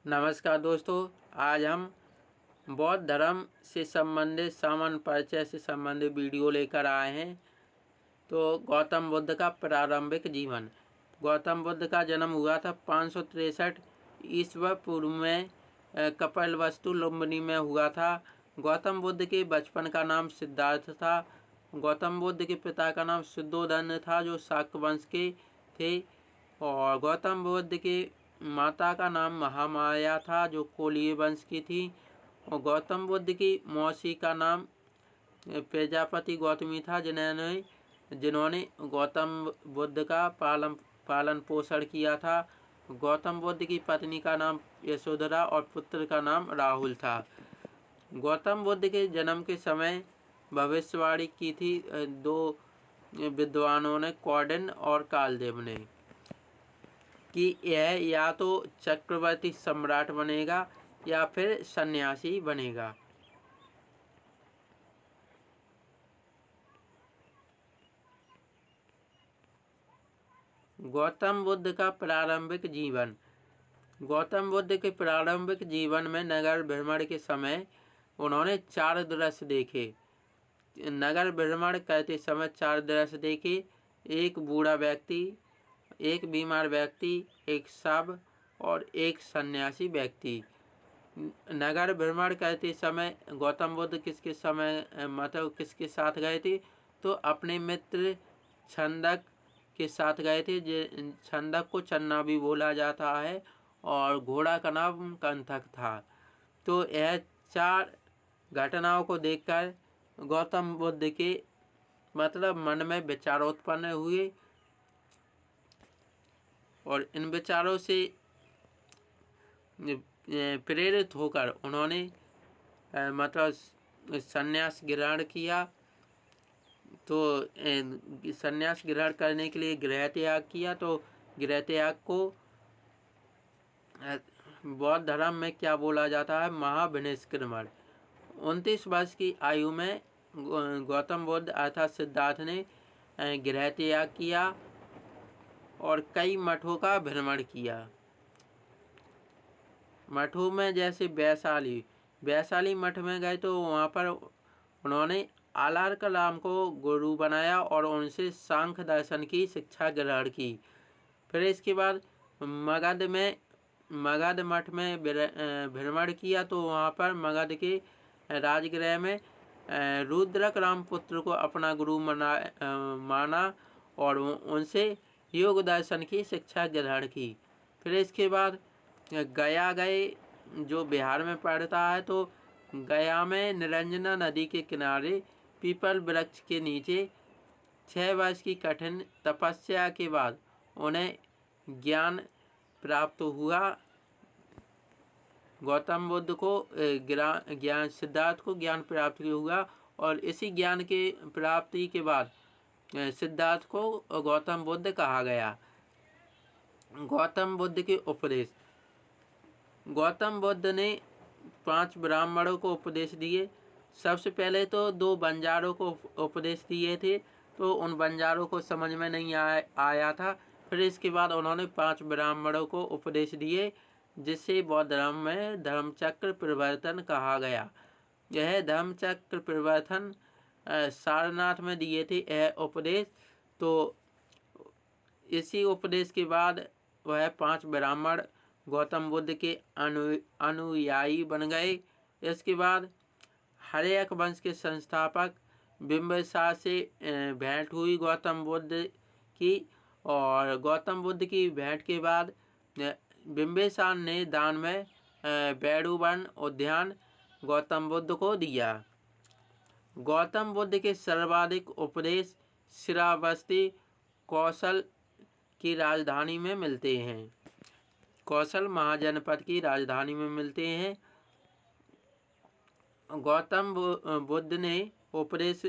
नमस्कार दोस्तों, आज हम बौद्ध धर्म से संबंधित सामान्य परिचय से संबंधित वीडियो लेकर आए हैं। तो गौतम बुद्ध का प्रारंभिक जीवन। गौतम बुद्ध का जन्म हुआ था 563 ईस्वी पूर्व में कपिलवस्तु लुम्बिनी में हुआ था। गौतम बुद्ध के बचपन का नाम सिद्धार्थ था। गौतम बुद्ध के पिता का नाम शुद्धोधन था, जो शाक्य वंश के थे। और गौतम बुद्ध के माता का नाम महामाया था, जो कोलीय वंश की थी। और गौतम बुद्ध की मौसी का नाम प्रजापति गौतमी था, जिन्होंने गौतम बुद्ध का पालन पोषण किया था। गौतम बुद्ध की पत्नी का नाम यशोधरा और पुत्र का नाम राहुल था। गौतम बुद्ध के जन्म के समय भविष्यवाणी की थी दो विद्वानों ने, कौंडिन्य और कालदेव ने, कि यह या तो चक्रवर्ती सम्राट बनेगा या फिर सन्यासी बनेगा। गौतम बुद्ध का प्रारंभिक जीवन। गौतम बुद्ध के प्रारंभिक जीवन में नगर भ्रमण के समय उन्होंने 4 दृश्य देखे। नगर भ्रमण करते समय 4 दृश्य देखे। एक बूढ़ा व्यक्ति, एक बीमार व्यक्ति, एक शव और एक सन्यासी व्यक्ति। नगर भ्रमण करते समय गौतम बुद्ध किसके साथ गए थे? तो अपने मित्र छंदक के साथ गए थे। छंदक को चन्ना भी बोला जाता है और घोड़ा का नाम कंथक था। तो यह 4 घटनाओं को देखकर गौतम बुद्ध के मन में विचार उत्पन्न हुए और इन विचारों से प्रेरित होकर उन्होंने संन्यास ग्रहण किया। तो संन्यास ग्रहण करने के लिए गृह त्याग किया। तो गृह त्याग को बौद्ध धर्म में क्या बोला जाता है? महाविनिष्क्रमण। 29 वर्ष की आयु में गौतम बुद्ध अर्थात सिद्धार्थ ने गृह त्याग किया और कई मठों का भ्रमण किया। मठों में जैसे वैशाली मठ में गए तो वहाँ पर उन्होंने आलार कलाम को गुरु बनाया और उनसे सांख्य दर्शन की शिक्षा ग्रहण की। फिर इसके बाद मगध मठ में भ्रमण किया। तो वहाँ पर मगध के राजगृह में रुद्रक रामपुत्र को अपना गुरु माना और उनसे योग दर्शन की शिक्षा ग्रहण की। फिर इसके बाद गया गए, जो बिहार में पड़ता है। तो गया में निरंजना नदी के किनारे पीपल वृक्ष के नीचे 6 वर्ष की कठिन तपस्या के बाद उन्हें ज्ञान प्राप्त हुआ। गौतम बुद्ध को सिद्धार्थ को ज्ञान प्राप्त हुआ और इसी ज्ञान के प्राप्ति के बाद सिद्धार्थ को गौतम बुद्ध कहा गया। गौतम बुद्ध के उपदेश। गौतम बुद्ध ने 5 ब्राह्मणों को उपदेश दिए। सबसे पहले तो 2 बंजारों को उपदेश दिए थे, तो उन बंजारों को समझ में नहीं आया था। फिर इसके बाद उन्होंने 5 ब्राह्मणों को उपदेश दिए, जिससे बौद्ध धर्म में धर्मचक्र परिवर्तन कहा गया। यह धर्मचक्र परिवर्तन सारनाथ में दिए थे यह उपदेश। तो इसी उपदेश के बाद वह 5 ब्राह्मण गौतम बुद्ध के अनुयायी बन गए। इसके बाद हर्यक वंश के संस्थापक बिंबिसार से भेंट हुई गौतम बुद्ध की। और गौतम बुद्ध की भेंट के बाद बिंबिसार ने दान में बैडुवन उद्यान गौतम बुद्ध को दिया। गौतम बुद्ध के सर्वाधिक उपदेश श्रावस्ती कौशल की राजधानी में मिलते हैं। कौशल महाजनपद की राजधानी में मिलते हैं। गौतम बुद्ध ने उपदेश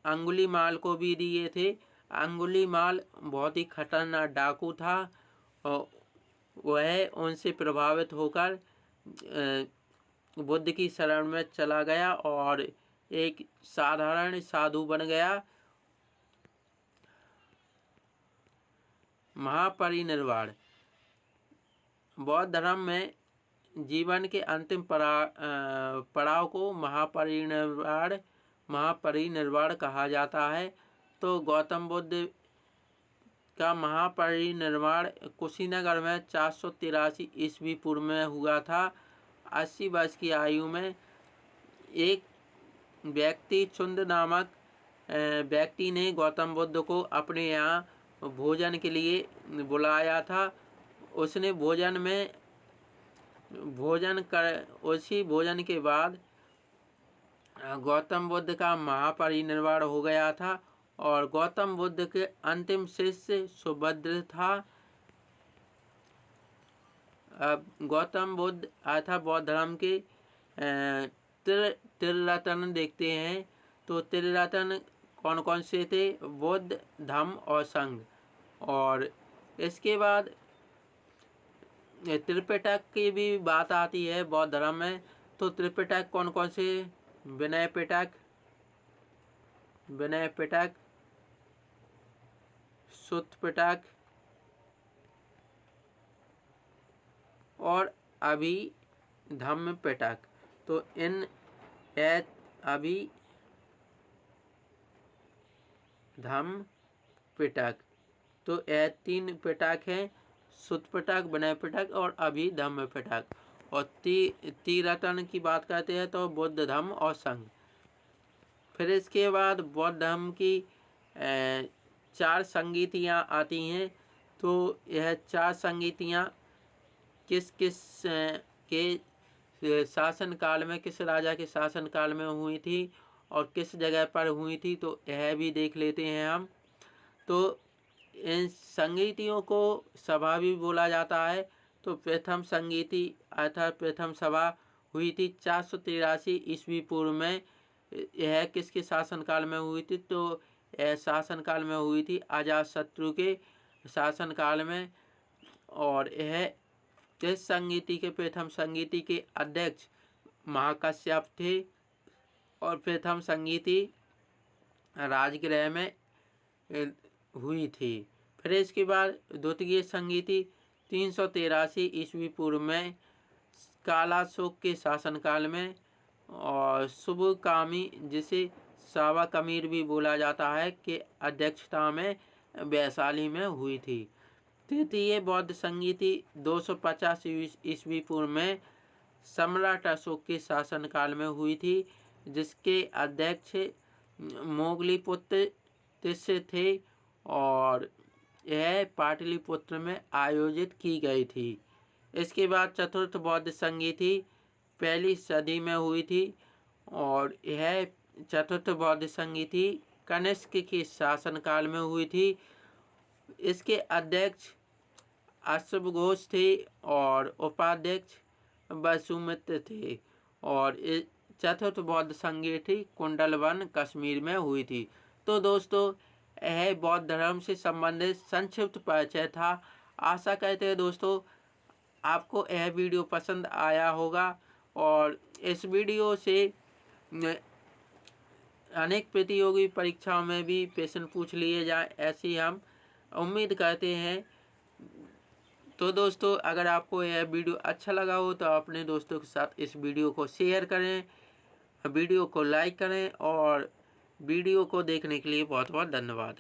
अंगुलीमाल को भी दिए थे। अंगुलीमाल बहुत ही खतरनाक डाकू था और वह उनसे प्रभावित होकर बुद्ध की शरण में चला गया और एक साधारण साधु बन गया। महापरिनिर्वाण। बौद्ध धर्म में जीवन के अंतिम पड़ाव को महापरिनिर्वाण कहा जाता है। तो गौतम बुद्ध का महापरिनिर्वाण कुशीनगर में 483 ईस्वी पूर्व में हुआ था। 80 वर्ष की आयु में एक व्यक्ति चुंद नामक व्यक्ति ने गौतम बुद्ध को अपने यहाँ भोजन के लिए बुलाया था। उसने उसी भोजन के बाद गौतम बुद्ध का महापरिनिर्वाण हो गया था और गौतम बुद्ध के अंतिम शिष्य सुभद्र था। अब गौतम बुद्ध अर्थात बौद्ध धर्म के त्रिरत्न देखते हैं। तो त्रिरत्न कौन कौन से थे? बुद्ध, धम्म और संघ। और इसके बाद त्रिपिटक की भी बात आती है बौद्ध धर्म में। तो त्रिपिटक कौन कौन से? विनय पिटक, सुत्त पिटक और अभिधम्म पिटक। तो इन अभिधम्म पिटक, तो यह 3 पिटक हैं, सुत्त पिटक, विनय पिटक और अभिधम्म पिटक। और त्रिरत्न की बात करते हैं तो बुद्ध, धम्म और संघ। फिर इसके बाद बौद्ध धर्म की 4 संगीतियाँ आती हैं। तो यह 4 संगीतियाँ किस के शासन काल में, किस राजा के शासन काल में हुई थी और किस जगह पर हुई थी, तो यह भी देख लेते हैं हम। तो इन संगीतियों को सभा भी बोला जाता है। तो प्रथम संगीति अर्थात प्रथम सभा हुई थी 483 ईस्वी पूर्व में। यह किसके शासनकाल में हुई थी? तो यह शासनकाल में हुई थी अजातशत्रु के शासनकाल में। और यह इस संगीति के प्रथम संगीति के अध्यक्ष महाकश्यप थे और प्रथम संगीति राजगृह में हुई थी। फिर इसके बाद द्वितीय संगीति 383 ईस्वी पूर्व में कालाशोक के शासनकाल में और शुभकामी, जिसे सावा कमीर भी बोला जाता है, के अध्यक्षता में वैशाली में हुई थी। तृतीय बौद्ध संगीति 250 ईस्वी पूर्व में सम्राट अशोक के शासनकाल में हुई थी, जिसके अध्यक्ष मोगलीपुत्र तिस्य थे और यह पाटलिपुत्र में आयोजित की गई थी। इसके बाद चतुर्थ बौद्ध संगीति 1वीं सदी में हुई थी और यह चतुर्थ बौद्ध संगीति कनिष्क के शासनकाल में हुई थी। इसके अध्यक्ष अश्वघोष थे और उपाध्यक्ष वसुमित्र थे। और चतुर्थ बौद्ध संगीति कुंडलवन कश्मीर में हुई थी। तो दोस्तों, यह बौद्ध धर्म से संबंधित संक्षिप्त परिचय था। आशा करते हैं दोस्तों आपको यह वीडियो पसंद आया होगा और इस वीडियो से अनेक प्रतियोगी परीक्षाओं में भी प्रश्न पूछ लिए जाए, ऐसी हम उम्मीद करते हैं। तो दोस्तों, अगर आपको यह वीडियो अच्छा लगा हो तो अपने दोस्तों के साथ इस वीडियो को शेयर करें, वीडियो को लाइक करें और वीडियो को देखने के लिए बहुत बहुत धन्यवाद।